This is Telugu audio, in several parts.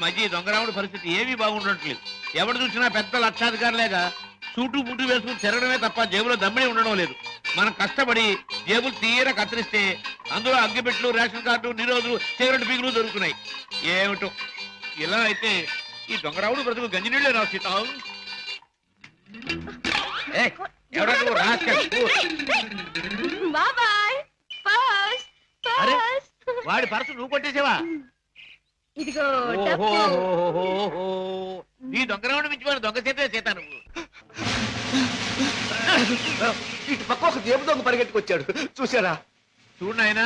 మధ్య దొంగరాముడి పరిస్థితి ఏమీ బాగుండట్లేదు. ఎవరు చూసినా పెద్ద లక్షాధికారులేగా సూటు బుట్టు వేసుకుని తిరగడమే తప్ప జేబులో దమ్మిడి ఉండడం లేదు. మనం కష్టపడి జేబులు తీర కత్తిరిస్తే అందులో అగ్గిపెట్లు, రేషన్ కార్డు, నిరోధులు, సిగరెట్ బీగులు దొరుకుతున్నాయి. ఏమిటో ఇలా అయితే ఈ దొంగరాముడు బ్రతుకు గంజినీళ్ళే రాస్తాం. వాడి పర్సు నువ్వు కొట్టేసావా? ఇదిగో నీ దొంగరాముడు మించిపోయిన దొంగ చేత నువ్వు. ఇటు పక్క ఒక జేబు దొంగ పరిగెట్టుకొచ్చాడు, చూసారా? చూడు నాయనా,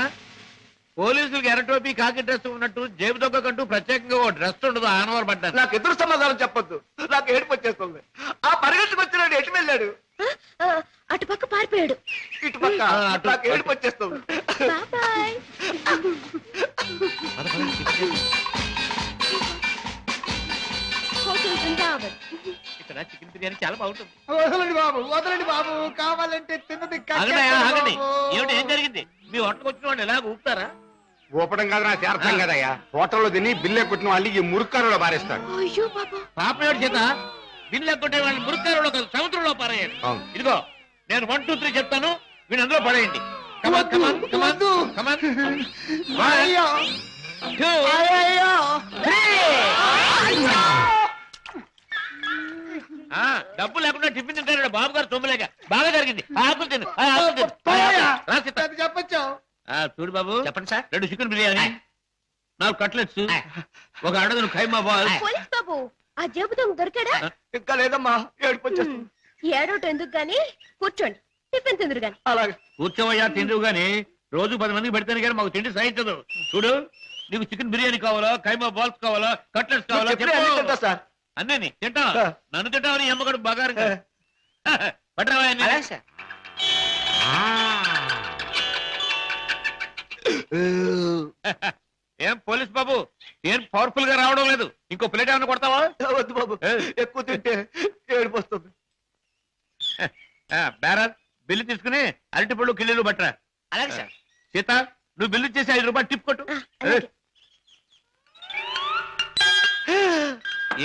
పోలీసులకు ఎర్ర టోపీ కాకి డ్రెస్ ఉన్నట్టు జేబు దొంగకంటూ ప్రత్యేకంగా ఓ డ్రెస్ ఉండదు. ఆనవారు పడ్డా. నాకు ఎదురు సమాధానం చెప్పొద్దు, నాకు ఏడుపు వచ్చేస్తుంది. ఆ పరిగెట్టుకొచ్చినాడు ఎటు వెళ్ళాడు? అటు పక్క పారిపోయాడు. ఇటు పక్క నాకు ఏడుపు వచ్చేస్తుంది. ఇక్కడ చికెన్ బిర్యానీ చాలా బాగుంటుంది. వదలండి బాబు, వదలండి బాబు, కావాలంటే తిన్నది. ఏమిటి, ఏం జరిగింది? మీ హోటల్కి వచ్చిన వాళ్ళు ఎలాగ ఊపుతారా? ఊపడం కాదు, నాకు అర్థం కదయ్యా. హోటల్లో తిని బిల్లే కొట్టిన వాళ్ళు ఈ మురుక్కారులో పారేస్తాడు. పాప ఏడు చేత బిల్లు కొట్టే వాళ్ళని మురుక్కారులో కాదు, సముద్రంలో పారేయండి. ఇదిగో నేను 1, 2, 3 చెప్తాను, వీళ్ళు అందులో పడేయండి. డబ్బు లేకుండా టిఫిన్ తింటాడు బాబు గారు. తొమ్మిలేక బాగా జరిగింది. ఆకులు తిను, చెప్పచ్చు. చూడు బాబు, చెప్పండి సార్. 2 చికెన్ బిర్యానీ, 4 కట్లెట్స్, 1 అడగను ఖైమా బాల్. బాబు, ఆ జేబు దొంగ దొరికాడా? ఇంకా లేదమ్మా, ఏడుపు వచ్చేస్తుంది. ఏడోటి ఎందుకు గాని, కూర్చోండి, టిఫిన్ తిందురు గాని. అలాగే కూర్చోవయ్యా, తిందువు గాని. రోజు 10 మందికి పెడితేనే కానీ మాకు తిండి సహించదు. చూడు, నీకు చికెన్ బిర్యానీ కావాలా, ఖైమా బాల్స్ కావాలా, కట్లెట్స్ కావాలా? సార్ అన్నీ తింటా. నన్ను తింటావని అమ్మగడు బాగా పట్టరావా? ఏం పోలీస్ బాబు, ఏం పవర్ఫుల్ గా రావడం లేదు? ఇంకో ప్లేట్ ఏమైనా కొడతావా? వద్దు బాబు, ఎక్కువ తింటే ఏడుపు వస్తుంది. బేరర్, బిల్లు తీసుకుని అరటిపళ్ళు కిల్లీలు పట్టరా. అలాగే సార్. సీత, నువ్వు బిల్లు చేసి 5 రూపాయలు టిప్ కొట్టు.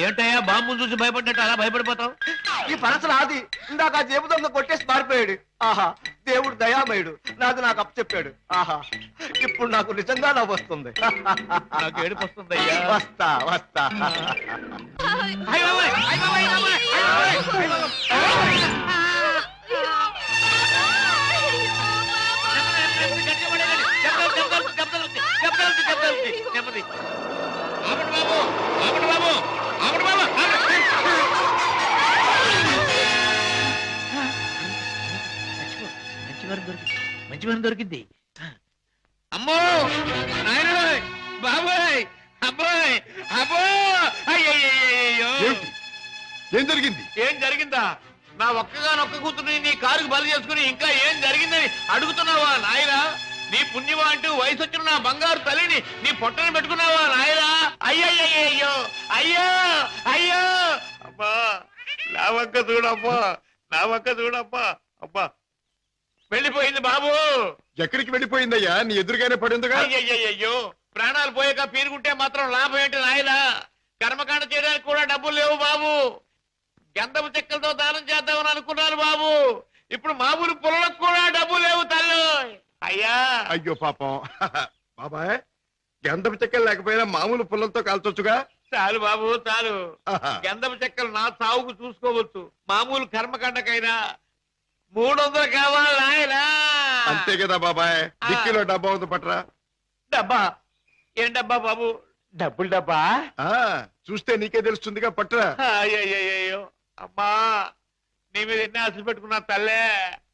ఏంటయ్యా బాంబును చూసి భయపడ్డట్టు అలా భయపడిపోతావు? ఈ పరస నాది. ఇందాక ఆ జేబు దొంగ కొట్టేసి పారిపోయాడు. ఆహా, దేవుడు దయామయుడు, నాది నాకు అప్పచెప్పాడు. ఆహా, ఇప్పుడు నాకు నిజంగా నవ్వు వస్తుంది. నాకు ఏడుపు వస్తుందయ్యా. వస్తా వస్తా. మంచి దొరికింది. అమ్మో నాయన, బాబాయ్, అబ్బాయ్, అబ్బో, అయ్యో. ఏం జరిగింది? ఏం జరిగిందా? నా ఒక్కగానొక్క కూతుర్ని నీ కారుకు బలి చేసుకుని ఇంకా ఏం జరిగిందని అడుగుతున్నావా నాయనా? నీ పుణ్యమా అంటూ వయసు వచ్చిన నా బంగారు తల్లిని నీ పొట్టని పెట్టుకున్నావా నాయనా? అయ్యయ్యో, అయ్యో అయ్యో. అబ్బా, నా వంక చూడమ్మా, నా వంక చూడమ్మా. అబ్బా, వెళ్ళిపోయింది బాబు. ఎక్కడికి వెళ్ళిపోయిందయ్యా? నీ ఎదురుగానే పడిందిగా. అయ్యయ్యో, ప్రాణాలు పోయాక పీరుకుంటే మాత్రం లాభం ఏంటి నాయనా? కర్మకాండ చేయడానికి కూడా డబ్బులు లేవు బాబు. గంధపు చెక్కలతో దానం చేద్దామని అనుకున్నాను బాబు. ఇప్పుడు మామూలు పొలకు కూడా డబ్బు లేవు తల్లి. అయ్యా, అయ్యో పాపం. బాబాయ్, గంధపు చెక్కలు లేకపోయినా మామూలు పుల్లలతో కాల్చొచ్చుగా. చాలు బాబు, చాలు. గంధపు చెక్కలు నా సాగుకు చూసుకోవచ్చు. మామూలు కర్మకాండకైనా 300 కావాలి నాయనా. అంతే కదా బాబాయ్. డిక్కీలో డబ్బా ఉంది, పట్రా. డబ్బా? ఏం డబ్బా బాబు? డబ్బులు డబ్బా? చూస్తే నీకే తెలుస్తుందిగా, పట్రా. అయ్యయ్యో, అమ్మా, నీ మీద ఎన్ని ఆశలు పెట్టుకున్నా తల్లే.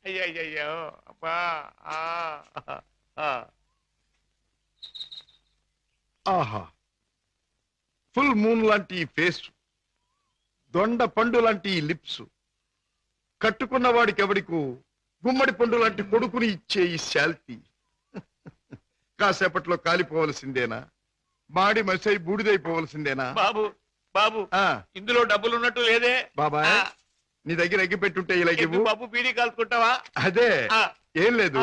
అయ్యయ్యో, అమ్మా. ఆహా, ఫుల్ మూన్ లాంటి ఈ ఫేస్, దొండ పండు లాంటి ఈ లిప్స్, కట్టుకున్న వాడికి ఎవడికు గుమ్మడి పండు లాంటి కొడుకుని ఇచ్చే ఈ శాల్తీ కాసేపట్లో కాలిపోవలసిందేనా? మాడి మసై బూడిదైపోవలసిందేనా? బాబు, బాబు, ఇందులో డబ్బులు ఉన్నట్టు లేదే. బాబాయ్, నీ దగ్గర ఎగ్గి పెట్టుంటే ఇలా బాబు, బీడీ కాల్చుకుంటావా? అదే, ఏం లేదు.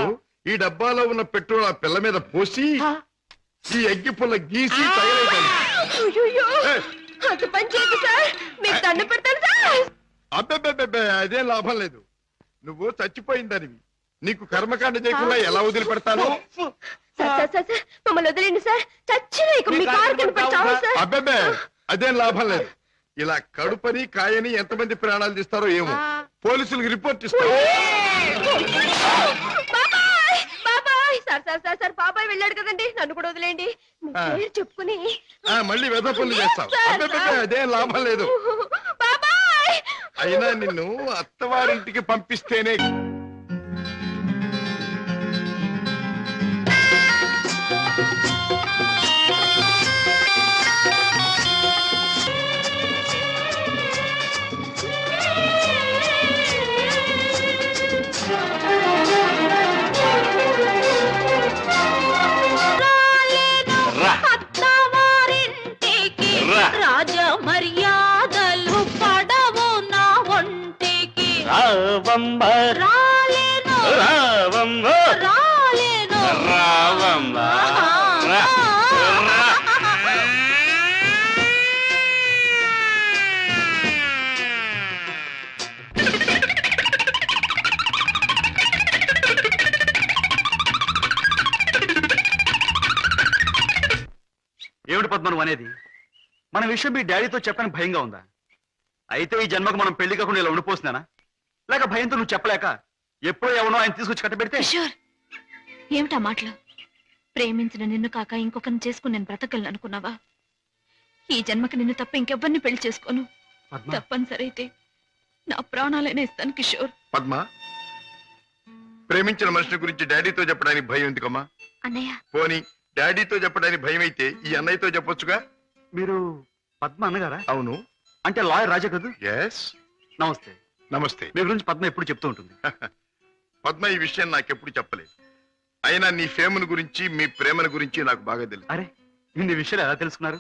ఈ డబ్బాలో ఉన్న పెట్రోల్ ఆ పిల్ల మీద పోసి ఈ అగ్గి పుల్ల గీసి తయారైపోయింది. అయ్యయ్యో, అంత పని చేయదు సార్, మీకు దండం పెడతాను సార్. అబ్బే అదేం లాభం లేదు. నువ్వు చచ్చిపోయిందనివి, నీకు కర్మకాండ చేయకుండా ఎలా వదిలిపెడతాను? సార్ మమ్మల్ని వదిలేండి సార్, చచ్చిన ఇక మీ కారు కనిపెట్టాము సార్. అబ్బే అదేం లాభం లేదు. ఇలా కడుపని కాయని ఎంతమంది ప్రాణాలు తీస్తారో ఏమో, పోలీసులకు రిపోర్ట్ ఇస్తారు. బాబాయ్ బాబాయ్, సార్ బాబాయ్ వెళ్ళాడు కదండి, నన్ను కూడా వదిలేండి. మీ పేరు చెప్పుకుని మళ్ళీ వెధ పనులు చేస్తావు. అబ్బే అదేం లాభం లేదు. బాబాయ్, అయినా నిన్ను అత్తవారింటికి పంపిస్తేనే. రాజ మర్యాదలు పడవు నా ఒంటికి. రాలేను రాలేను. ఏమిటి పద్మను అనేది? మన విషయం మీ డాడీతో చెప్పని భయంగా ఉందా? అయితే ఈ జన్మకు మనం పెళ్లి కాకుండా ఇలా ఉండిపోతున్నానా? లేక భయంతో నువ్వు చెప్పలేక ఎప్పుడో ఎవనో ఆయన తీసుకొచ్చి కట్టబెడితే? కిషోర్, ఏమిటా మాటలు? ప్రేమించిన నిన్ను కాక ఇంకొకరిని చేసుకుని నేను బ్రతకలను అనుకున్నావా? ఈ జన్మకి నిన్ను తప్ప ఇంకెవ్వరిని పెళ్లి చేసుకోను. తప్పనిసరి అయితే నా ప్రాణాలైనా ఇస్తాను కిషోర్. పద్మ, ప్రేమించిన మనిషి గురించి డాడీతో చెప్పడానికి భయం ఎందుకమ్మా? అన్నయ్య, పోనీ డాడీతో చెప్పడానికి భయం అయితే ఈ అన్నయ్యతో చెప్పొచ్చుగా. మీరు పద్మ అన్నగారా? అవును. అంటే లాయర్ రాజా కదూ? ఎస్. నమస్తే. నమస్తే. మీ గురించి పద్మ ఎప్పుడు చెప్తూ ఉంటుంది. పద్మ ఈ విషయం నాకెప్పుడు చెప్పలేదు. అయినా నీ ఫేమును గురించి, మీ ప్రేమను గురించి నాకు బాగా తెలుసు. అరే, ఇన్ని విషయాలు ఎలా తెలుసుకున్నారు?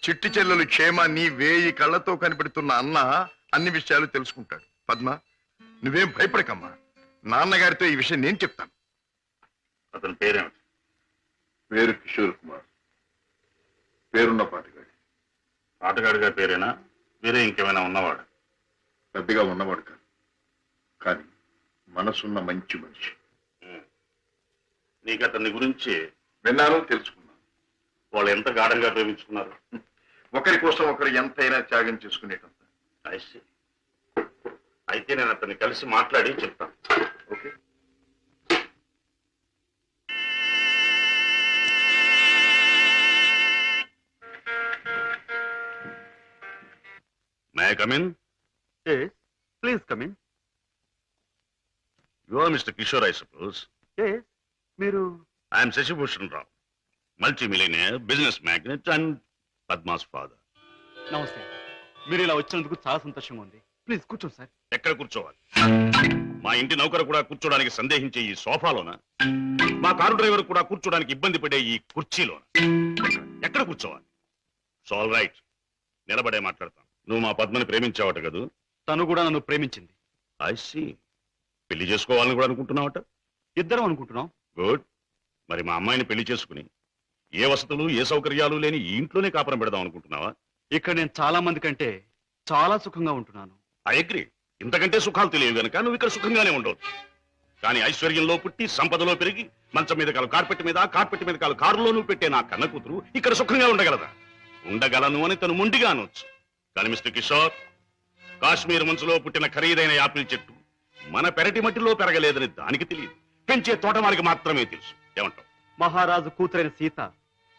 చిట్టి చెల్లెలు క్షేమాన్ని 1000 కళ్ళతో కనిపెడుతున్న అన్న అన్ని విషయాలు తెలుసుకుంటాడు. పద్మ, నువ్వేం భయపడకమ్మా. నాన్నగారితో ఈ విషయం నేను చెప్తాను. అతని పేరేమిటి? పేరు కిషోర్ కుమార్. పేరున్న పాటగాడి. పాటగాడిగా పేరేనా? వేరే ఇంకేమైనా ఉన్నవాడు? పెద్దగా ఉన్నవాడు కాదు, కానీ మనసున్న మంచి మనిషి. నీకు అతని గురించి విన్నాను, తెలుసుకున్నాను. వాళ్ళు ఎంత గాఢంగా ప్రేమించుకున్నారు. ఒకరి కోసం ఒకరు ఎంతైనా త్యాగం చేసుకునేటంత. అయితే నేను అతన్ని కలిసి మాట్లాడి చెప్తాను. Okay. May I come in? Yes, please come in. You are Mr. Kishore, I suppose. Yes, మీరు? I am Shashi Bhushan Rao, multi-millionaire, business magnate and Padma's father. నమస్తే. మీరు ఇలా వచ్చినందుకు చాలా సంతోషంగా ఉంది. ప్లీజ్ కూర్చోండి సార్. ఎక్కడ కూర్చోవాలి? మా ఇంటి నౌకరు కూడా కూర్చోడానికి సందేహించే ఈ సోఫాలోనా? మా కారు డ్రైవర్ కూడా కూర్చోడానికి ఇబ్బంది పడే ఈ కుర్చీలోనా? ఎక్కడ కూర్చోవాలి? ఆల్ రైట్, నిలబడే మాట్లాడతాను. నువ్వు మా పద్మని ప్రేమించావట కదూ? తను కూడా నన్ను ప్రేమించింది. I see. పెళ్లి చేసుకోవాలని కూడా అనుకుంటున్నావట? ఇద్దరం అనుకుంటున్నాం. గుడ్. మరి మా అమ్మాయిని పెళ్లి చేసుకుని ఏ వసతులు ఏ సౌకర్యాలు లేని ఈ ఇంట్లోనే కాపురం పెడదాం అనుకుంటున్నావా? ఇక్కడ నేను చాలా మంది కంటే చాలా సుఖంగా ఉంటున్నాను. I agree. ఇంతకంటే సుఖాలు తెలియవు గనక నువ్వు ఇక్కడ సుఖంగానే ఉండవచ్చు. కానీ ఐశ్వర్యంలో పుట్టి సంపదలో పెరిగి మంచం మీద కాలు కార్పెట్ మీద, కార్పెట్ మీద కాలు కారులోనూ పెట్టే నా కన్న కూతురు ఇక్కడ సుఖంగా ఉండగలదా? ఉండగలను అని తను మొండిగా అనొచ్చు. కానీ మిస్టర్ కిషోర్, కాశ్మీర్ మంచులో పుట్టిన ఖరీదైన యాపిల్ చెట్టు మన పెరటి మట్టిలో పెరగలేదని దానికి తెలియదు, పెంచే తోటమాలికి మాత్రమే తెలుసు. ఏమంటావు? మహారాజు కూతురైన సీత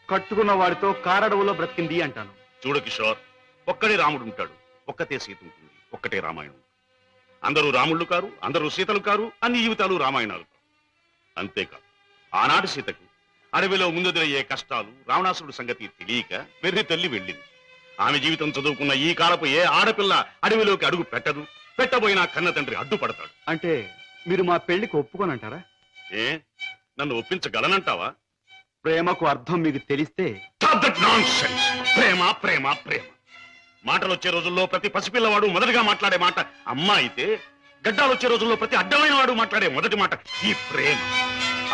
కట్టుకున్న వాడితో కారడవులో బ్రతికింది అంటాను. చూడు కిషోర్, ఒక్కడే రాముడు ఉంటాడు, ఒక్కతే సీత ఉంటుంది, ఒక్కటే రామాయణం. అందరూ రాముళ్ళు కారు, అందరూ సీతలు కారు, అన్ని జీవితాలు రామాయణాలు కారు. అంతేకాదు, ఆనాటి సీతకు అడవిలో ముందెదురయ్యే కష్టాలు, రావణాసురుడి సంగతి తెలియక వెర్రి తల్లి వెళ్ళింది. ఆమె జీవితం చదువుకున్న ఈ కాలపు ఏ ఆడపిల్ల అడవిలోకి అడుగు పెట్టదు, పెట్టబోయినా కన్న తండ్రి అడ్డుపడతాడు. అంటే మీరు మా పెళ్లికి ఒప్పుకోనంటారా? ఏ, నన్ను ఒప్పించగలనంటావా? ప్రేమకు అర్థం మీకు తెలిస్తే. ప్రేమ ప్రేమ ప్రేమ మాటలు వచ్చే రోజుల్లో ప్రతి పసిపిల్లవాడు మొదటిగా మాట్లాడే మాట అమ్మ అయితే, గడ్డాలు వచ్చే రోజుల్లో ప్రతి అడ్డమైన వాడు మాట్లాడే మొదటి మాట ఈ ప్రేమ.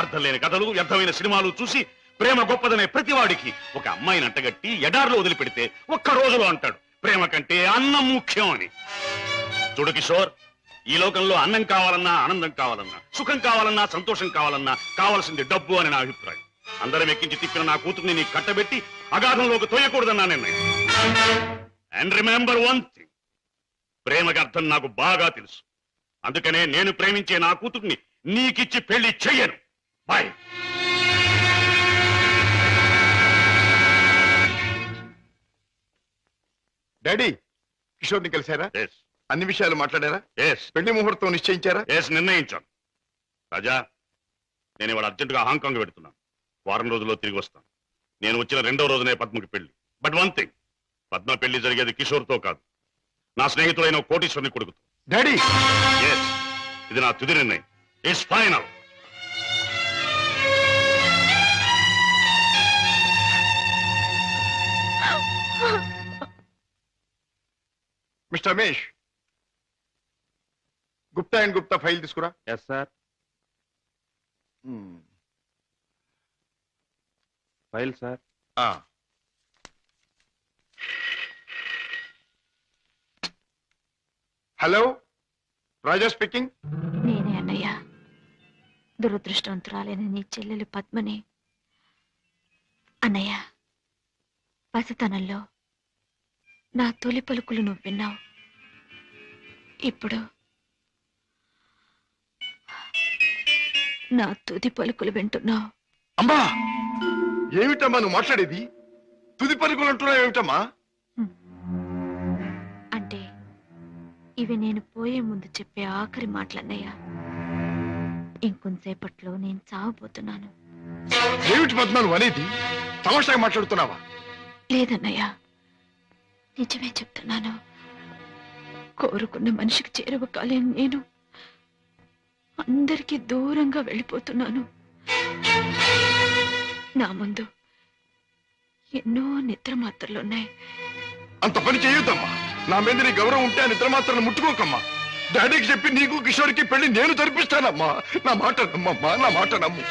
అర్థం లేని కథలు, వ్యర్థమైన సినిమాలు చూసి ప్రేమ గొప్పదనే ప్రతివాడికి ఒక అమ్మాయిని అంటగట్టి ఎడారిలో వదిలిపెడితే ఒక్క రోజులో అంటాడు ప్రేమ కంటే అన్నం ముఖ్యం అని. చూడు కిషోర్, ఈ లోకంలో అన్నం కావాలన్నా, ఆనందం కావాలన్నా, సుఖం కావాలన్నా, సంతోషం కావాలన్నా కావాల్సింది డబ్బు అని నా అభిప్రాయం. అందరం ఎక్కించి తిప్పిన నా కూతుర్ని నీకు కట్టబెట్టి అగాధంలోకి తోయకూడదన్నా నిర్ణయం. అండ్ రిమెంబర్ వన్ థింగ్, ప్రేమకి అర్థం నాకు బాగా తెలుసు. అందుకనే నేను ప్రేమించే నా కూతుర్ని నీకిచ్చి పెళ్లి చెయ్యను. బాయ్. డాడీ, కిషోర్ని కలిశారా? ఎస్ అన్ని విషయాలు మాట్లాడారా? ఎస్ పెళ్లి ముహూర్తం నిశ్చయించారా? ఎస్ నిర్ణయించాను. రాజా, నేను ఇవాళ అర్జెంటుగా హాంకాంగ్ పెడుతున్నాను. వారం రోజుల్లో తిరిగి వస్తాను. నేను వచ్చిన 2వ రోజునే పద్మకి పెళ్లి. బట్ వన్ థింగ్, పద్మ పెళ్లి జరిగేది కిషోర్తో కాదు, నా స్నేహితుడైన కోటీశ్వరుని కొడుకుతో. డాడీ, ఎస్, ఇది నా తుది నిర్ణయం. It's final. Mister Ramesh, Gupta and Gupta file తీసుకురా. Yes sir. File sir. Hello, Raja speaking. నేనే అన్నయ్య. దురదృష్టవంతురాలైన నీ చెల్లెలు పద్మని. అన్నయ్య, పసితనంలో నా తొలి పలుకులు నువ్వు విన్నావు. ఇప్పుడు నా తుది పలుకులు వింటున్నావు. అమ్మా, ఏమిటమ్మా నువ్వు మాట్లాడేది? తుది పలుకులు అంటున్నావు ఏమిటమ్మా? అంటే ఇవి నేను పోయే ముందు చెప్పే ఆఖరి మాటలన్నయ్య. ఇంకొంతసేపట్లో నేను చావబోతున్నాను. ఏమిటి పద్మ నువ్వు అనేది? తమాషాగా మాట్లాడుతున్నావా? లేదన్నయ్య, నిజమే చెప్తున్నాను. కోరుకున్న మనిషికి చేరువ కాలేని నేను అందరికీ దూరంగా వెళ్ళిపోతున్నాను. నా ముందు ఎన్నో నిద్ర మాత్రలున్నాయి. అంత పని చేయొద్దమ్మా. నా మీద నీ గౌరవం ఉంటే ఆ నిద్ర మాత్రం ముట్టుకోకమ్మా. డాడీకి చెప్పి నీకు కిషోర్కి పెళ్లి నేను జరిపిస్తానమ్మా. నా మాట నమ్మమ్మా, నా మాట నమ్ము.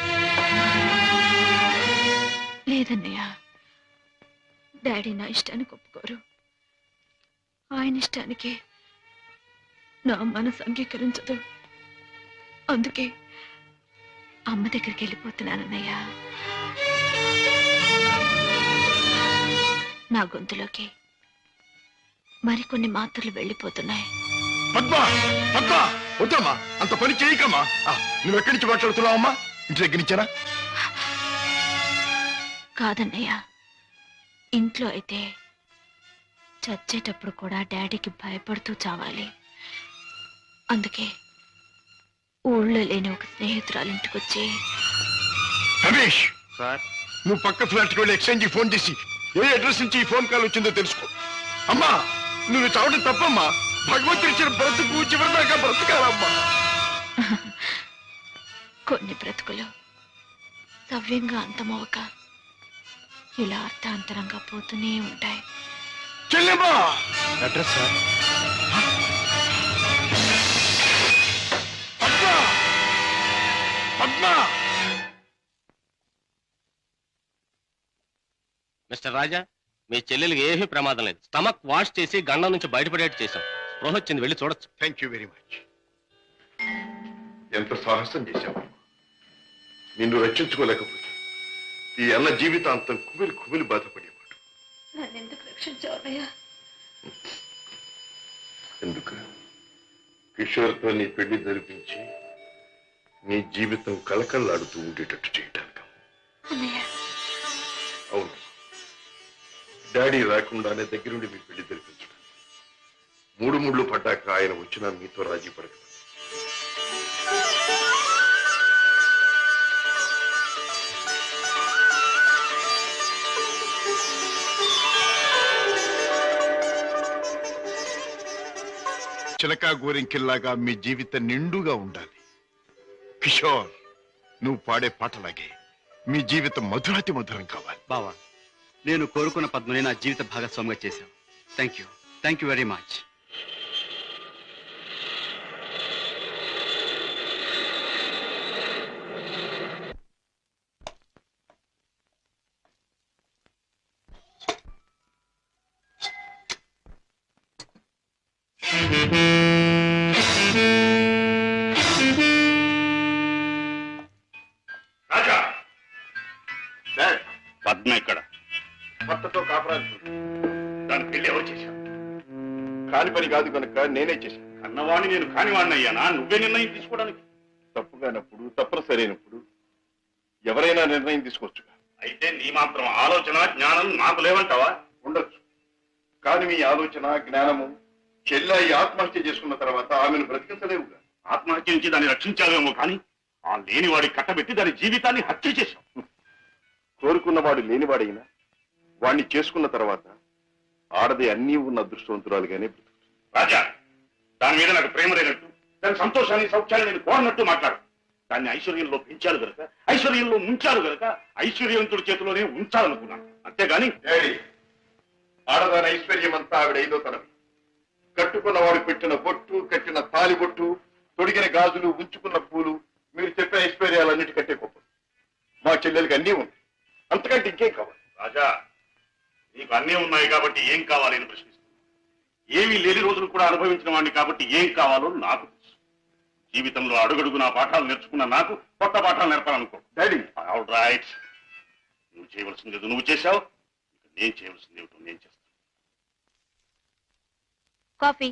లేదన్నయ్య, డాడీ నా ఇష్టానికి ఒప్పుకోరు. ఆయన ఇష్టానికి నా మనసు అంగీకరించదు. అందుకే అమ్మ దగ్గరికి వెళ్ళిపోతున్నానన్నయ్య. నా గొంతులోకి మరికొన్ని మాత్రలు వెళ్ళిపోతున్నాయి. పద్మ, పద్మ, వద్దమ్మా, అంత పని చేయకమ్మా. నువ్వెక్కడి నుంచి మాట్లాడుతున్నావమ్మా? ఇంటి దగ్గర నుంచేనా? కాదన్నయ్య, ఇంట్లో అయితే చచ్చేటప్పుడు కూడా డాడీకి భయపడుతూ చావాలి. అందుకే ఊళ్ళో లేని ఒక స్నేహితురాలు ఇంటికొచ్చి. రమేష్ సార్. నువ్వు పక్క ఫ్లాట్కి వెళ్ళి ఎక్స్చేంజ్ ఫోన్ చేసి ఏ అడ్రస్ నుంచి ఈ ఫోన్ కాల్ వచ్చిందో తెలుసుకో. అమ్మా, నువ్వు చావడం తప్పమ్మా. భగవంతుడు ఇచ్చిన బ్రతుకు చివరిదాకా బ్రతకాలమ్మా. కొన్ని బ్రతుకులు సవ్యంగా అంతమవక ఇలా అర్థాంతరంగా పోతూనే ఉంటాయి. చెల్లెమ్మా, address sir. Padma, Padma. Mister Raja, మీ చెల్లెలికి ఏమీ ప్రమాదం లేదు. స్టమక్ వాష్ చేసి గండం నుంచి బయటపడేట్టు చేశాం. స్పృహ వచ్చింది, వెళ్ళి చూడొచ్చు. Thank you very much. ఎంత సాహసం చేశావు. నిన్ను రక్షించుకోలేకపోతే ఈ అన్న జీవితాంతం కుమిలి కుమిలి బాధపడేవాడు. నన్నెందుకు రక్షించావయ్యా? ఎందుకు? కిషోర్తో నీ పెళ్లి జరిపించి నీ జీవితం కళకళలాడుతూ ఉండేటట్టు చేయటానికి. అవును, డాడీ రాకుండానే దగ్గరుండి మీ పెళ్లి జరిపించడం. 3 ముళ్ళు పడ్డాక ఆయన వచ్చినా మీతో రాజీ పడక. చిలకా గోరింకిల్లాగా మీ జీవితం నిండుగా ఉండాలి. కిషోర్, నువ్వు పాడే పాటలాగే మీ జీవితం మధురాతి మధురం కావాలి. బావా, నేను కోరుకున్న పద్మని నా జీవిత భాగస్వామిగా చేశావు. Thank you very much. Raja Padma ఇక్కడ భర్తతో కాపురాలు దాని పెళ్లి ఎవరు చేశారు? కాని పని కాదు కనుక నేనే చేశాను. కన్నవాణ్ణి నేను కానివాణ్ణి అయ్యానా? నువ్వే నిర్ణయం తీసుకోవడానికి. తప్పుగానప్పుడు తప్పనిసరైనప్పుడు ఎవరైనా నిర్ణయం తీసుకోవచ్చు. అయితే నీ మాత్రం ఆలోచన జ్ఞానం నాకు లేవంటావా? ఉండొచ్చు, కానీ మీ ఆలోచన జ్ఞానము చెల్లాయి ఆత్మహత్య చేసుకున్న తర్వాత ఆమెను బ్రతికించలేవుగా. ఆత్మహత్య నుంచి దాన్ని రక్షించావేమో కానీ ఆ లేనివాడి కట్టబెట్టి దాని జీవితాన్ని హత్య చేశావు. కోరుకున్నవాడు లేనివాడైనా వాణ్ణి చేసుకున్న తర్వాత ఆడది అన్నీ ఉన్న అదృష్టవంతురాలుగానే బ్రతుకుతుంది. రాజా, దాని మీద నాకు ప్రేమ లేనట్టు, దాని సంతోషాన్ని సౌఖ్యాన్ని నేను కోరనట్టు మాట్లాడు. దాన్ని ఐశ్వర్యంలో పెంచాలి గనక, ఐశ్వర్యంలో ఉంచాలి గనక ఐశ్వర్యవంతుడి చేతిలోనే ఉంచాలనుకున్నాను. అంతేగాని ఆడదాని ఐశ్వర్యం అంతా ఆవిడ ఐదో తనవి. కట్టుకున్నవాడు పెట్టిన బొట్టు, కట్టిన తాలి బొట్టు, తొడిగిన గాజులు, ఉంచుకున్న పూలు, మీరు చెప్పిన ఐశ్వర్యాలన్నిటికంటే గొప్ప. మా చెల్లెలకి అన్నీ ఉంది, అంతకంటే ఇంకేం కావాలి? రాజా, నీకు అన్నీ ఉన్నాయి కాబట్టి ఏం కావాలి అని ప్రశ్నిస్తున్నాను. ఏమీ లేని రోజులు కూడా అనుభవించిన వాడిని కాబట్టి ఏం కావాలో నాకు తెలుసు. జీవితంలో అడుగడుగు నా పాఠాలు నేర్చుకున్న నాకు కొత్త పాఠాలు నేర్పాలనుకో. డాడీ, ఆల్ రైట్, నువ్వు చేయవలసింది ఏదో నువ్వు చేశావు, నేను చేయవలసింది ఏమిటో నేను చేస్తాను. కాఫీ.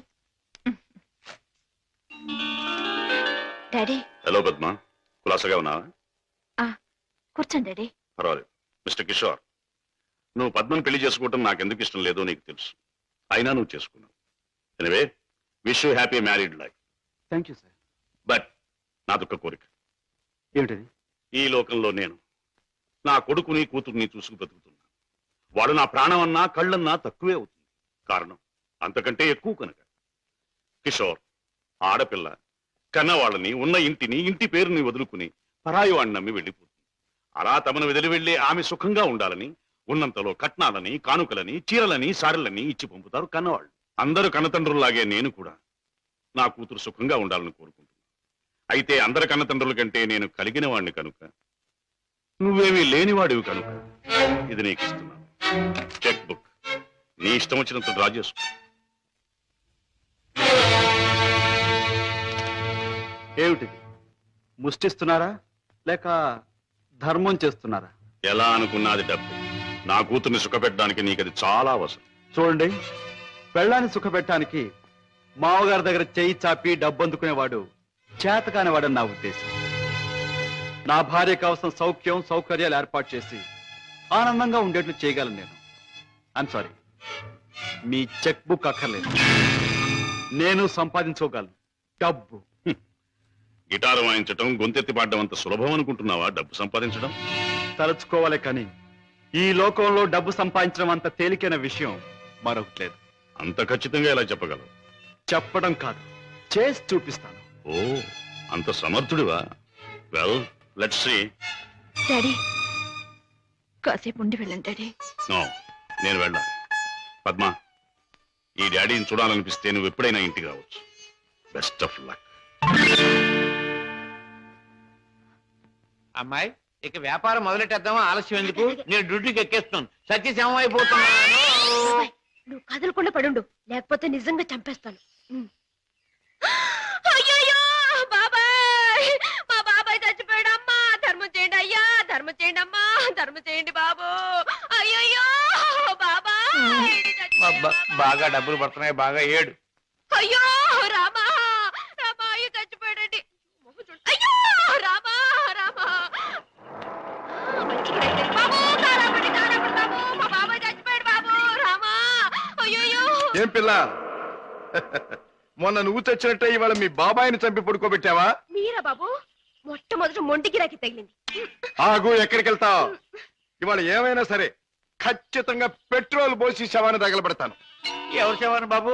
డాడీ. హలో పద్మ, కులాసగా ఉన్నావా? కూర్చోండి డాడీ. పర్వాలేదు. మిస్టర్ కిషోర్, నువ్వు పద్మను పెళ్లి చేసుకోవటం నాకు ఎందుకు ఇష్టం లేదో నీకు తెలుసు. అయినా నువ్వు చేసుకున్నావు. Anyway, wish you happy married life. Thank you sir. But నాదొక్క కోరిక. ఏమిటది? ఈ లోకంలో నేను నా కొడుకుని కూతుర్ని చూసుకు బ్రతుకుతున్నా. వాడు నా ప్రాణం అన్నా కళ్ళన్నా తక్కువే అవుతుంది. కారణం అంతకంటే ఎక్కువ కనుక. కిషోర్, ఆడపిల్ల కన్నవాళ్ళని, ఉన్న ఇంటిని, ఇంటి పేరుని వదులుకుని పరాయి వాడిని నమ్మి వెళ్ళిపోతుంది. అలా తమను వదిలి వెళ్ళి ఆమె సుఖంగా ఉండాలని ఉన్నంతలో కట్నాలని, కానుకలని, చీరలని, సారెలని ఇచ్చి పంపుతారు కన్నవాళ్ళు. అందరూ కన్నతండ్రుల్లాగే నేను కూడా నా కూతురు సుఖంగా ఉండాలని కోరుకుంటున్నాను. అయితే అందరి కన్నతండ్రుల కంటే నేను కలిగిన వాడిని కనుక, నువ్వేమీ లేనివాడివి కనుక ఇది నీకు ఇస్తున్నాను. చెక్ బుక్ నీ ఇష్టం వచ్చినంత డ్రా చేసుకో. ఏమిటిది? ముష్టిస్తున్నారా లేక ధర్మం చేస్తున్నారా? ఎలా అనుకున్నది డబ్బు. నా కూతుర్ని సుఖపెట్టడానికి నీకు అది చాలా అవసరం. చూడండి, పెళ్ళాన్ని సుఖపెట్టడానికి మావగారి దగ్గర చేయి చాపి డబ్బు అందుకునేవాడు చేతకానివాడని నా ఉద్దేశం. నా భార్య కోసం సౌఖ్యం సౌకర్యాలు ఏర్పాటు చేసి ఆనందంగా ఉండేట్లు చేయగలను నేను. I'm sorry, me cheque book అక్కర్లేదు. నేను సంపాదించుకోగలను డబ్బు. గిటారు వాయించడం, గొంతెత్తి పాడడం అంత సులభం అనుకుంటున్నావా డబ్బు సంపాదించడం? తలుచుకోవాలి కానీ ఈ లోకంలో డబ్బు సంపాదించడం అంత తేలికైన విషయం మరొకటి లేదు. అంత ఖచ్చితంగా ఎలా చెప్పగలవు? చెప్పడం కాదు, చేసి చూపిస్తాను. ఓ, అంత సమర్థుడివా? Well, let's see. డాడీ, కాసేపు ఉండి వెళ్ళండి డాడీ. నో, నేను వెళ్ళాలి. పద్మ, ఈ డాడీని చూడాలనిపిస్తే నువ్వు ఎప్పుడైనా ఇంటికి రావచ్చు. Best of luck. అమ్మాయి, ఇక వ్యాపారం మొదలెట్టేద్దామా? ఆలస్యం ఎందుకు? నేను డ్యూటీకి ఎక్కేస్తున్నాను. సత్యశమం అయిపోతున్నాను. బాబాయ్, నువ్వు కదలకుండా పడుండు, లేకపోతే నిజంగా చంపేస్తాను. అయ్యయ్యో బాబాయ్, మా బాబాయ్ చచ్చిపోయాడు. అమ్మా, ధర్మం చేయండి అయ్యా, ధర్మం చేయండి అమ్మా, ధర్మం చేయండి బాబు. అయ్యయ్యో బాబాయ్, బాగా డబ్బులు పడుతున్నాయి, బాగా ఏడు. అయ్యో రామా, రామా, అయ్యో చచ్చిపోయాడండి. అయ్యో రామా, రామా బాబు, కారాపడి బాబు, మా బాబాయ్ చచ్చిపోయాడు బాబు. రామా, అయ్యో. ఏం పిల్ల, మొన్న నువ్వు తెచ్చినట్టే ఇవాళ మీ బాబాయిని చంపి పడుకోబెట్టావా? మీరా బాబు? మొట్టమొదటి మొండి గిరాకి తగిలింది. ఆగు, ఎక్కడికి వెళ్తావు? ఇవాళ ఏమైనా సరే ఖచ్చితంగా పెట్రోల్ పోసి శవాన్ని తగలబెడతాను. ఎవరు శవాన్ని బాబు?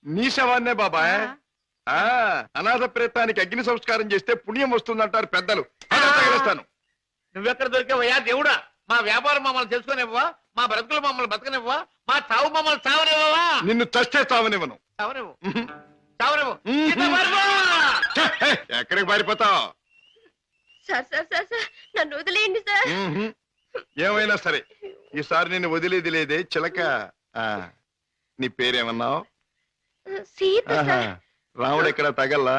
నీ శవాన్నే బాబాయ్. అనాథ ప్రేతానికి అగ్ని సంస్కారం చేస్తే పుణ్యం వస్తుందంటారు పెద్దలు. తగిలేస్తాను. నువ్వెక్కడ దొరికావయ్యా దేవుడా? మా వ్యాపారం మమ్మల్ని తెలుసుకునివ్వవా? మా బ్రతుకులు మమ్మల్ని బతకనివ్వవా? మా చావు మమ్మల్ని చావనివ్వవా? నిన్ను చస్తే చావనివ్వను. చావనివ్వు, చావనివ్వు. ఎక్కడికి పారిపోతావు? సార్ సార్ సార్ సార్, నన్ను వదిలేయండి సార్. ఏమైనా సరే ఈసారి నిన్ను వదిలేది లేదే చిలక. నీ పేరేమన్నావు? సీత ఆహా, సార్. రాముడు ఎక్కడ తగల్లా?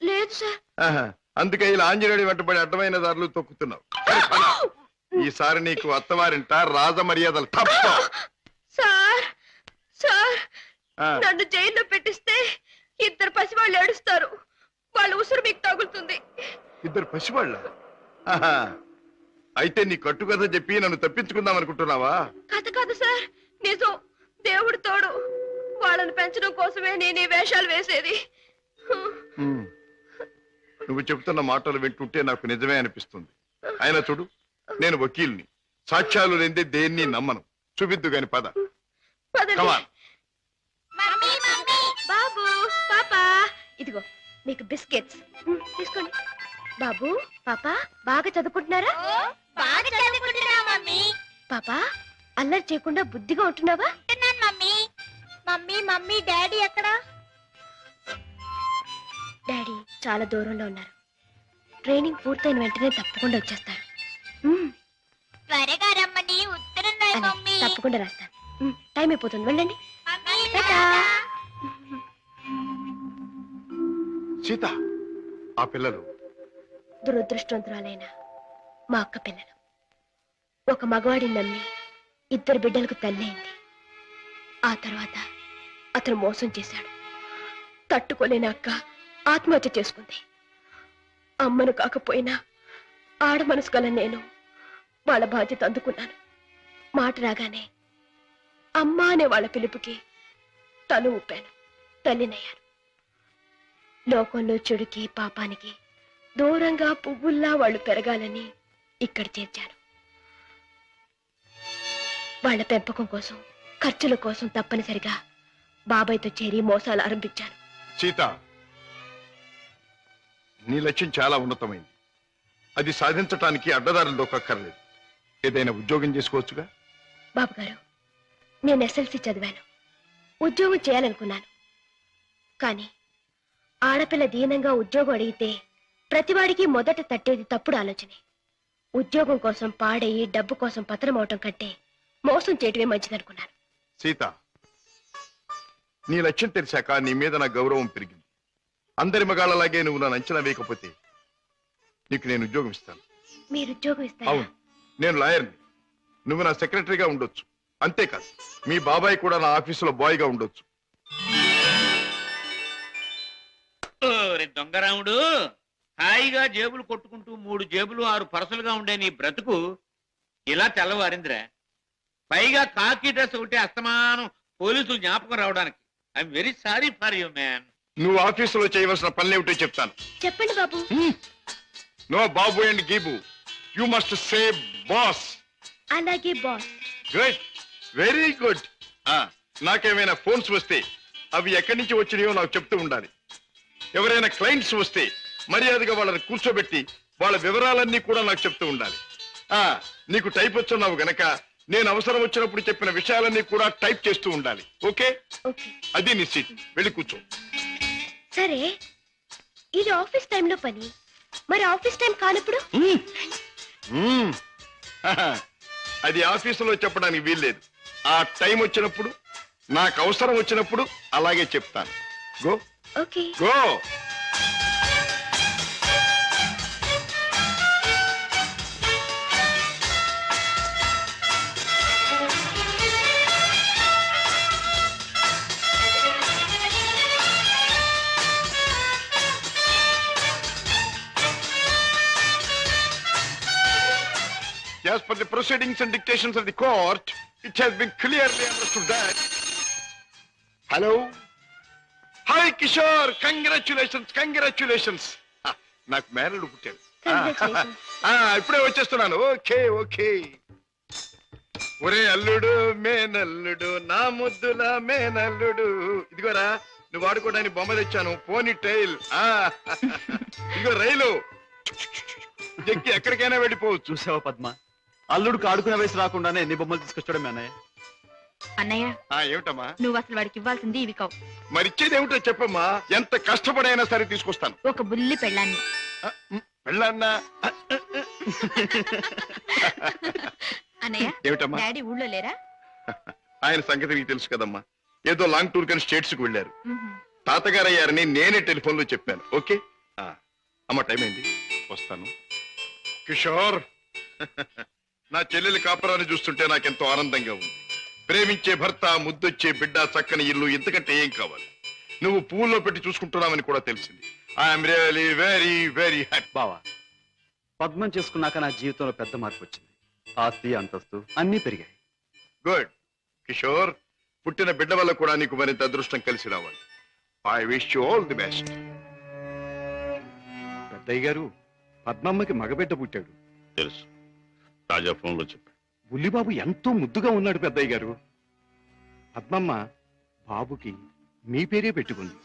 లేదు సార్. ఆహా, అందుకే ఇలా ఆంజనేయుడి వెంటబడి అడ్డమైన దారులు తొక్కుతున్నావు. సరే, పద. ఈసారి నీకు అత్తవారింట రాజ మర్యాదలు తప్ప. సార్ సార్ ఆ, నన్ను జైల్లో పెట్టిస్తే 2 పసివాళ్ళు ఏడుస్తారు. వాళ్ళ ఉసురు మీకు తగులుతుంది. ఇద్దరు పసివాళ్ళ? ఆహా, అయితే నీ కట్టుకథ చెప్పి నన్ను తప్పించుకుందాం అనుకుంటున్నావా? కథ కాదు సార్, నిజం. దేవుడు తోడు. వాళ్ళని పెంచడం కోసమే నేను ఈ వేషాలు వేసేది. ఉమ్. నువ్వు చెబుతున్న మాటలు వింటుంటే నాకు నిజమే అనిపిస్తుంది. అయినా చూడు, నేను వకీల్ని, సాక్ష్యాలు లేదే దేన్ని నమ్మను. చూపిద్దు గాని పద. పదండి. Come on. బాబు పాపా ఇదిగో మీకు బిస్కెట్స్ తీసుకోండి. బాబు పాప బాగా చదువుకుంటున్నారా? బాగా చదువుకుంటున్నా మమ్మీ. పాపా అల్లరి చేయకుండా బుద్ధిగా ఉంటున్నావా? మమ్మీ మమ్మీ మమ్మీ డాడీ ఎక్కడ? డాడీ చాలా దూరంలో ఉన్నారు. ట్రైనింగ్ పూర్తయిన వెంటనే తప్పకుండా వచ్చేస్తారు. త్వరగా రమ్మని ఉత్తరం రాయి అలాగే, మమ్మీ. తప్పకుండా రాస్తాను. టైం అయిపోతుంది, వెళ్ళండి. మమ్మీ, టాటా. సీత, ఆ పిల్లలు దురదృష్టవంతురాలైన మా అక్క పిల్లలు. ఒక మగవాడిని నమ్మి 2 బిడ్డలకు తల్లి అయింది. ఆ తర్వాత అతను మోసం చేశాడు. తట్టుకోలేని అక్క ఆత్మహత్య చేసుకుంది. అమ్మను కాకపోయినా ఆడ మనసు గల నేను వాళ్ళ బాధ్యత అందుకున్నాను. మాట రాగానే అమ్మా అనే వాళ్ళ పిలుపుకి తల ఊపాను. తల్లినయ్యాను. లోకంలో చెడుకి పాపానికి దూరంగా పువ్వుల్లా వాళ్ళు పెరగాలని ఇక్కడ చేర్చాను. వాళ్ళ పెంపకం కోసం, ఖర్చుల కోసం తప్పనిసరిగా బాబాయ్తో చేరి మోసాలు ఆరంభించాను. సీత, నీ లక్ష్యం చాలా ఉన్నతమైంది. అది సాధించటానికి అడ్డదారులు దొక్కక్కర్లేదు. ఏదైనా ఉద్యోగం చేసుకోవచ్చుగా? బాబు గారు, నేను ఎస్ఎల్సి చదివాను. ఉద్యోగం చేయాలనుకున్నాను. కానీ ఆడపిల్ల దీనంగా ఉద్యోగం అడిగితే ప్రతివాడికి మొదట తట్టేది తప్పుడు ఆలోచనే. ఉద్యోగం కోసం పాడయి డబ్బు కోసం పతనమవటం కంటే మోసం చేయటమే మంచిదనుకున్నాను. సీత, నీ లక్ష్యం తెలిసాక నీ మీద నా గౌరవం పెరిగింది. అందరి మగాళ్ళలాగే నువ్వు నన్ను అంచనా వేయకపోతే నీకు నేను ఉద్యోగం ఇస్తాను. మీరు ఉద్యోగం ఇస్తారా? అవును, నేను లాయర్ని. నువ్వు నా సెక్రటరీగా ఉండొచ్చు. అంతేకాదు, మీ బాబాయ్ కూడా నా ఆఫీసులో బాయ్గా ఉండొచ్చు. దొంగరాముడు, హాయిగా జేబులు కొట్టుకుంటూ 3 జేబులు 6 పరసలుగా ఉండే నీ బ్రతుకు ఇలా తెల్లవారిందిరా. పైగా కాకి డ్రెస్ ఒకటి అస్తమానం పోలీసులు జ్ఞాపకం రావడానికి. I'm very sorry for you man. నువ్వు ఆఫీసులో చేయవలసిన పనులేమిటో చెప్తాను. చెప్పండి బాబు. నో బాబు అండ్ గీబు, యు మస్ట్ సే బాస్. అలాగే బాస్. Good, very good. నాకేమైనా ఫోన్స్ వస్తే అవి ఎక్కడి నుంచి వచ్చినాయో నాకు చెప్తూ ఉండాలి. ఎవరైనా క్లయింట్స్ వస్తే మర్యాదగా వాళ్ళని కూర్చోబెట్టి వాళ్ళ వివరాలన్నీ కూడా నాకు చెప్తూ ఉండాలి. నీకు టైప్ వచ్చున్నావు గనక నేను అవసరం వచ్చినప్పుడు చెప్పిన విషయాలన్నీ కూడా టైప్ చేస్తూ ఉండాలి. ఓకే? ఓకే. అది నీ సీట్, వెళ్ళి కూర్చో. సరే, ఇది ఆఫీస్ టైంలో పని, మరి ఆఫీస్ టైం కానప్పుడు? అది ఆఫీసులో చెప్పడానికి వీల్లేదు. ఆ టైం వచ్చినప్పుడు, నాకు అవసరం వచ్చినప్పుడు అలాగే చెప్తాను. Go okay. Go. As per the proceedings and dictations of the court, it has been clearly understood that... Hello? Hi, Kishore! Congratulations, congratulations! నాకు మేనల్లుడు పుట్టాడు. Congratulations. ఇప్పుడే వచ్చేస్తున్నాను. Okay okay. ఒరే అల్లుడు, మేనల్లుడు, నా ముద్దుల మేనల్లుడు. ఇదిగోరా, నువ్వు ఆడుకోవడానికి బొమ్మ తెచ్చాను. పోనీ టైల్. ఇదిగో రైలు ఎక్కి ఎక్కడికైనా వెళ్ళిపోవచ్చు. చూసావా పద్మ, అల్లుడికి ఆడుకునే వయసు రాకుండానే ఎన్ని బొమ్మలు తీసుకొచ్చాడు మీ అన్నయ్య. అన్నయ్య, ఏమిటమ్మా? నువ్వు అసలు వాడికి ఇవ్వాల్సింది ఇవి కావు. మరి ఇచ్చేది ఏమిటో చెప్పమ్మా. ఎంత కష్టపడైనా సరే తీసుకొస్తాను. ఒక బుల్లి పెళ్ళాన్ని. వెళ్ళన్నా. అన్నయ్య, ఏమిటమ్మా? డాడీ ఊళ్ళో లేరా? ఆయన సంగతి నీకు తెలుసు కదమ్మా. ఏదో లాంగ్ టూర్ కని స్టేట్స్ కు వెళ్ళారు. తాతగారు అయ్యారని నేనే టెలిఫోన్ లో చెప్పాను. ఓకే అమ్మ, టైం అయింది, వస్తాను. కిషోర్, నా చెల్లెలి కాపురాన్ని చూస్తుంటే నాకెంతో ఆనందంగా ఉంది. ప్రేమించే భర్త, ముద్దొచ్చే బిడ్డ, చక్కని ఇల్లు, ఇంతకంటే ఏం కావాలి? నువ్వు పువ్వుల్లో పెట్టి చూసుకుంటున్నావని కూడా తెలిసింది. I'm really very very happy. బావా, పద్మం చేసుకున్నాక నా జీవితంలో పెద్ద మార్పు వచ్చింది. ఆస్తి, అంతస్తు అన్నీ పెరిగాయి. గుడ్ కిషోర్, పుట్టిన బిడ్డ వల్ల కూడా నీకు మరింత అదృష్టం కలిసి రావాలి. I wish you all the best. పెద్దయ్య గారు, పద్మమ్మకి మగబిడ్డ పుట్టాడు. తెలుసు, రాజా ఫోన్ లో చెప్పాడు. బుల్లిబాబు ఎంతో ముద్దుగా ఉన్నాడు పెద్దయ్య గారు. పద్మమ్మ బాబుకి మీ పేరే పెట్టుకుంది.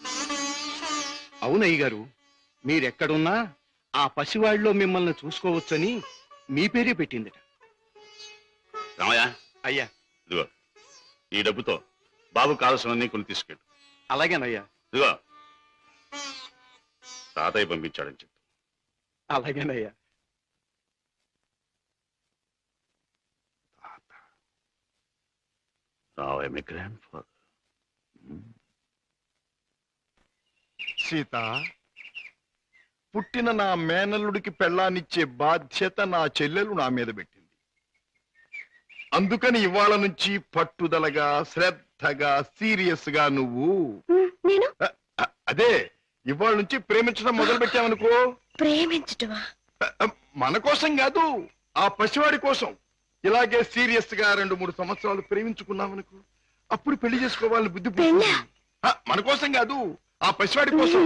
అవునయ్య గారు, మీరెక్కడున్నా ఆ పసివాడిలో మిమ్మల్ని చూసుకోవచ్చని మీ పేరే పెట్టిందట. రామయ్య, అయ్యా. ఇదిగో ఈ డబ్బుతో బాబు కావాల్సినవన్నీ కొని తీసుకెళ్ళు. అలాగేనయ్యా. ఇదిగో తాతయ్య పంపించాడని చెప్పు. అలాగేనయ్యా. రావయ్య, మీ గ్రాండ్ ఫాదర్. సీత, పుట్టిన నా మేనల్లుడికి పెళ్ళాన్నిచ్చే బాధ్యత నా చెల్లెలు నా మీద పెట్టింది. అందుకని ఇవాళ నుంచి పట్టుదలగా, శ్రద్ధగా, సీరియస్ గా నువ్వు నేను అదే ఇవాళ నుంచి ప్రేమించడం మొదలు పెట్టావనుకో. ప్రేమించటమా? మన కోసం కాదు, ఆ పసివాడి కోసం. ఇలాగే సీరియస్ గా 2-3 సంవత్సరాలు ప్రేమించుకున్నావనుకో, అప్పుడు పెళ్లి చేసుకోవాలని బుద్ధి పుడుతుంది. మన కోసం కాదు, ఆ పసివాడి కోసం.